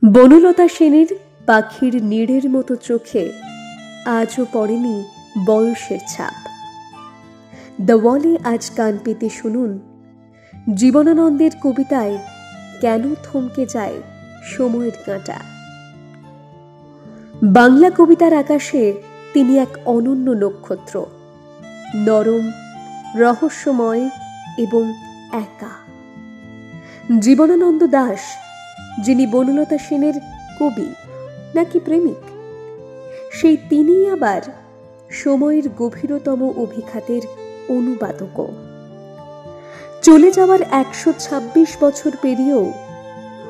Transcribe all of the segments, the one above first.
বনলতা সেনের পাখির নীড়ের মতো চোখে আজও পড়েনি বয়সের ছাপ। দ্য ওয়ালে আজ কান পেতে শুনুন জীবনানন্দের কবিতায় কেন থমকে যায় সময়ের কাঁটা। বাংলা কবিতার আকাশে তিনি এক অনন্য নক্ষত্র, নরম, রহস্যময় এবং একা। জীবনানন্দ দাশ, যিনি বনলতা সেনের কবি নাকি প্রেমিক, সেই তিনি আবার সময়ের গভীরতম অভিঘাতের অনুবাদকও। চলে যাওয়ার 126 বছর পেরিয়েও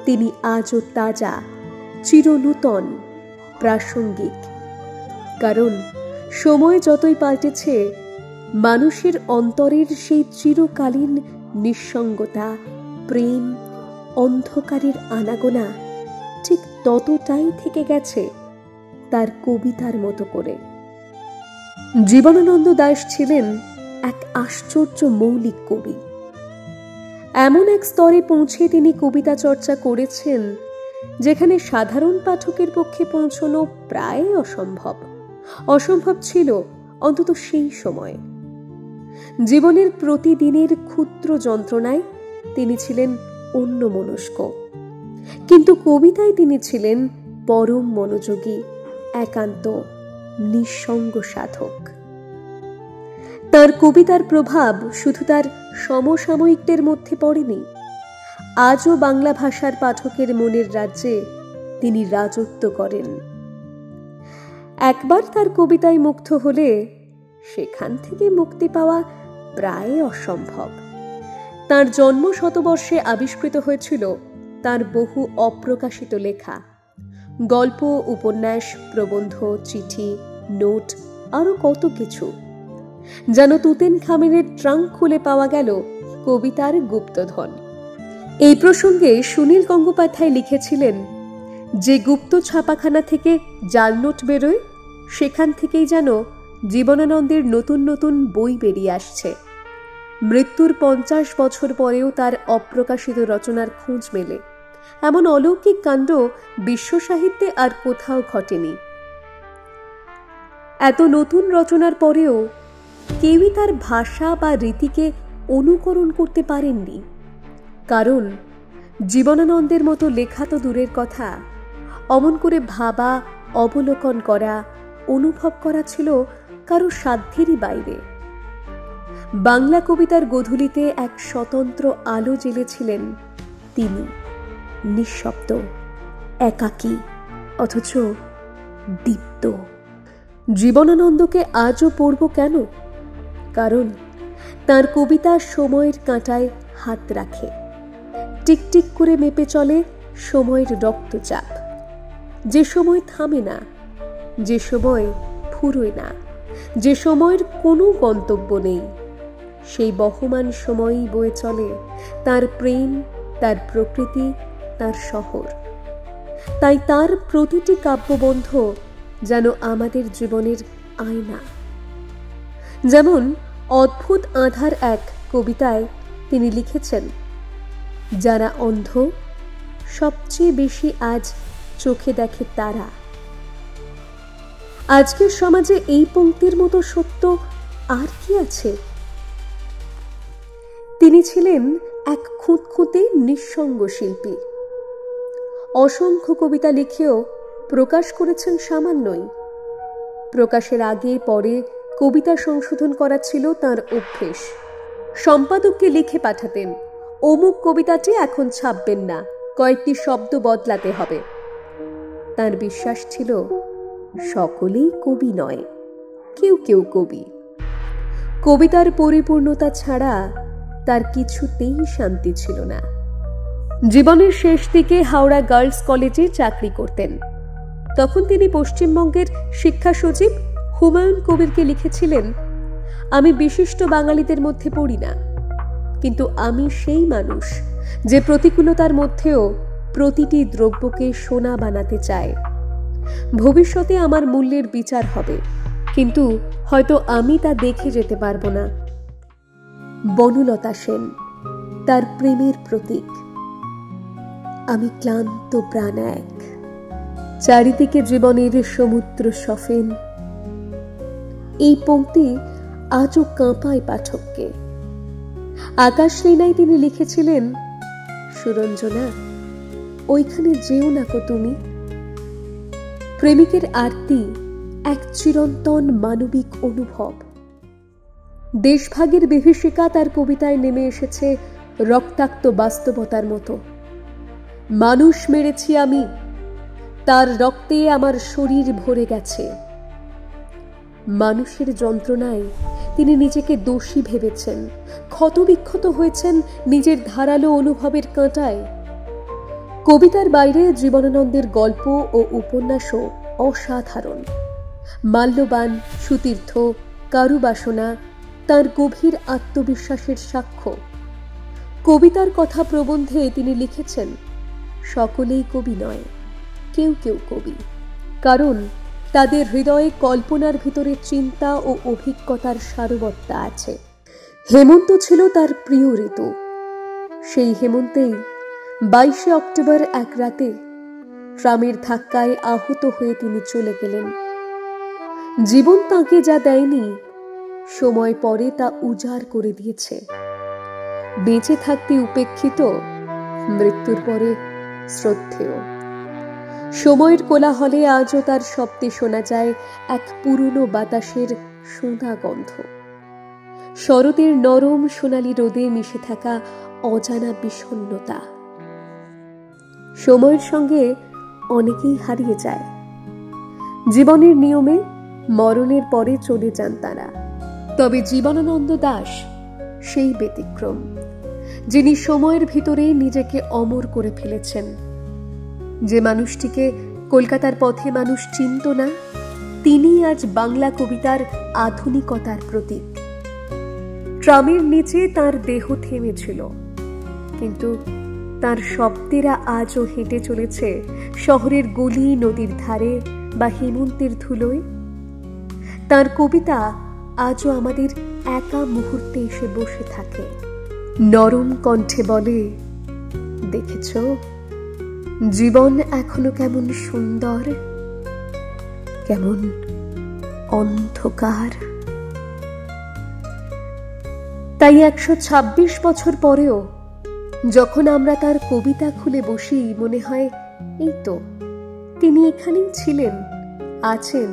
তিনি আজও তাজা, চিরনূতন, প্রাসঙ্গিক। কারণ সময় যতই পাল্টেছে, মানুষের অন্তরের সেই চিরকালীন নিঃসঙ্গতা, প্রেম, অন্ধকারের আনাগোনা ঠিক ততটাই থেকে গেছে তার কবিতার মতো করে। জীবনানন্দ দাশ ছিলেন এক আশ্চর্য মৌলিক কবি। এমন এক স্তরে পৌঁছে তিনি কবিতা চর্চা করেছেন যেখানে সাধারণ পাঠকের পক্ষে পৌঁছানো প্রায় অসম্ভব ছিল, অন্তত সেই সময়। জীবনের প্রতিদিনের ক্ষুদ্র যন্ত্রণায় তিনি ছিলেন অন্যমনস্ক, কিন্তু কবিতায় তিনি ছিলেন পরম মনোযোগী, একান্ত, নিঃসঙ্গ সাধক। তার কবিতার প্রভাব শুধু তার সমসাময়িকদের মধ্যে পড়েনি, আজও বাংলা ভাষার পাঠকের মনের রাজ্যে তিনি রাজত্ব করেন। একবার তার কবিতায় মুগ্ধ হলে সেখান থেকে মুক্তি পাওয়া প্রায় অসম্ভব। তার জন্ম শতবর্ষে আবিষ্কৃত হয়েছিল তার বহু অপ্রকাশিত লেখা, গল্প, উপন্যাস, প্রবন্ধ, চিঠি, নোট, আরো কত কিছু। যেন তুতেনখামেনের ট্রাঙ্ক খুলে পাওয়া গেল কবিতার গুপ্তধন। এই প্রসঙ্গে সুনীল গঙ্গোপাধ্যায় লিখেছিলেন, যে গুপ্ত ছাপাখানা থেকে জাল নোট বেরোয়, সেখান থেকেই যেন জীবনানন্দের নতুন নতুন বই বেরিয়ে আসছে। মৃত্যুর 50 বছর পরেও তার অপ্রকাশিত রচনার খোঁজ মেলে। এমন অলৌকিক কাণ্ড বিশ্ব সাহিত্যে আর কোথাও ঘটেনি। এত নতুন রচনার পরেও কেউই তার ভাষা বা রীতিকে অনুকরণ করতে পারেননি। কারণ জীবনানন্দের মতো লেখা তো দূরের কথা, অমন করে ভাবা, অবলোকন করা, অনুভব করা ছিল কারো সাধ্যেরই বাইরে। বাংলা কবিতার গোধূলিতে এক স্বতন্ত্র আলো জ্বেলেছিলেন তিনি, নিঃশব্দ, একাকী, অথচ দীপ্ত। জীবনানন্দকে আজও পড়ব কেন? কারণ তার কবিতা সময়ের কাঁটায় হাত রাখে, টিকটিক করে মেপে চলে সময়ের রক্তচাপ। যে সময় থামে না, যে সময় ফুরোয় না, যে সময়ের কোনো গন্তব্য নেই, সেই বহমান সময়ই বয়ে চলে তার প্রেম, তার প্রকৃতি, তার শহর। তাই তার প্রতিটি কাব্যবন্ধ যেন আমাদের জীবনের আয়না। যেমন অদ্ভুত আঁধার এক কবিতায় তিনি লিখেছেন, যারা অন্ধ সবচেয়ে বেশি আজ চোখে দেখে তারা। আজকের সমাজে এই পংক্তির মতো সত্য আর কি আছে? তিনি ছিলেন এক খুঁতখুঁতে নিঃসঙ্গ শিল্পী। অসংখ্য কবিতা লিখেও প্রকাশ করেছেন সামান্যই। প্রকাশের আগে পরে কবিতা সংশোধন করা ছিল তার অভ্যেস। সম্পাদককে লিখে পাঠাতেন, অমুক কবিতাটি এখন ছাপবেন না, কয়েকটি শব্দ বদলাতে হবে। তার বিশ্বাস ছিল সকলেই কবি নয়, কেউ কেউ কবি। কবিতার পরিপূর্ণতা ছাড়া তার কিছুতেই শান্তি ছিল না। জীবনের শেষ দিকে হাওড়া গার্লস কলেজে চাকরি করতেন। তখন তিনি পশ্চিমবঙ্গের শিক্ষা সচিব হুমায়ুন কবিরকে লিখেছিলেন, আমি বিশিষ্ট বাঙালিদের মধ্যে পড়ি না, কিন্তু আমি সেই মানুষ যে প্রতিকূলতার মধ্যেও প্রতিটি দ্রব্যকে সোনা বানাতে চায়। ভবিষ্যতে আমার মূল্যের বিচার হবে, কিন্তু হয়তো আমি তা দেখে যেতে পারবো না। বনলতা সেন, তার প্রেমের প্রতীক। আমি ক্লান্ত প্রাণ এক। চারিদিকে জীবনের সমুদ্র সফেন। এই পংক্তি আজও কাঁপায় পাঠককে। আকাশ লীনায় তিনি লিখেছিলেন, সুরঞ্জনা, ওইখানে যেও না কো তুমি। প্রেমিকের আরতি এক চিরন্তন মানবিক অনুভব। দেশভাগের বিভীষিকা তার কবিতায় নেমে এসেছে রক্তাক্ত বাস্তবতার মতো। মানুষ মেরেছি আমি, তার রক্তে আমার শরীর ভরে গেছে। মানুষের যন্ত্রণায় তিনি নিজেকে দোষী ভেবেছেন, ক্ষতবিক্ষত হয়েছেন নিজের ধারালো অনুভবের কাঁটায়। কবিতার বাইরে জীবনানন্দের গল্প ও উপন্যাসও অসাধারণ। মাল্যবান, সুতীর্থ, কারুবাসনা তার গভীর আত্মবিশ্বাসের সাক্ষ্য। কবিতার কথা প্রবন্ধে তিনি লিখেছেন, সকলেই কবি নয়, কেউ কেউ কবি, কারণ তাদের হৃদয়ে কল্পনার ভিতরে চিন্তা ও অভিজ্ঞতার সারবত্তা আছে। হেমন্ত ছিল তার প্রিয় ঋতু। সেই হেমন্তেই 22 অক্টোবর এক রাতে ট্রামের ধাক্কায় আহত হয়ে তিনি চলে গেলেন। জীবন তাঁকে যা দেয়নি, সময় পরে তা উজাড় করে দিয়েছে। বেঁচে থাকতে উপেক্ষিত, মৃত্যুর পরে শ্রদ্ধেয়। সময়ের কোলাহলে আজও তার শব্দে শোনা যায় এক পুরনো বাতাসের সোঁদা গন্ধ, শরতের নরম সোনালি রোদে মিশে থাকা অজানা বিষণ্ণতা। সময়ের সঙ্গে অনেকেই হারিয়ে যায়। জীবনের নিয়মে মরণের পরে চলে যান তারা। তবে জীবনানন্দ দাশ সেই ব্যতিক্রম, যিনি সময়ের ভিতরে নিজেকে অমর করে ফেলেছেন। যে মানুষটিকে কলকাতার পথে মানুষ চিনত না, তিনি আজ বাংলা কবিতার আধুনিকতার প্রতীক। ট্রামের নিচে তার দেহ থেমেছিল, কিন্তু তার শব্দেরা আজও হেঁটে চলেছে শহরের গলি, নদীর ধারে বা হেমন্তের ধুলোয়। তার কবিতা আজও আমাদের একা মুহূর্তে এসে বসে থাকে, নরম কণ্ঠে বলে, দেখেছ জীবন এখনো কেমন সুন্দর, কেমন অন্ধকার। তাই 126 বছর পরেও যখন আমরা তার কবিতা খুলে বসি, মনে হয় এই তো তিনি এখানেই ছিলেন, আছেন।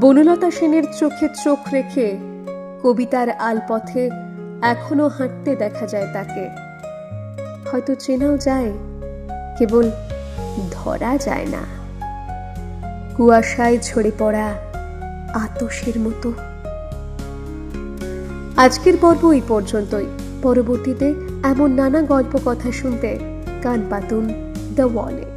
বনলতা সেনের চোখে চোখ রেখে কবিতার আলপথে এখনো হাঁটতে দেখা যায় তাকে। হয়তো চেনাও যায়, কেবল ধরা যায় না, কুয়াশায় ঝরে পড়া আতশের মতো। আজকের পর্ব এই পর্যন্তই। পরবর্তীতে এমন নানা গল্প কথা শুনতে কান পাতুন দ্য ওয়ালে।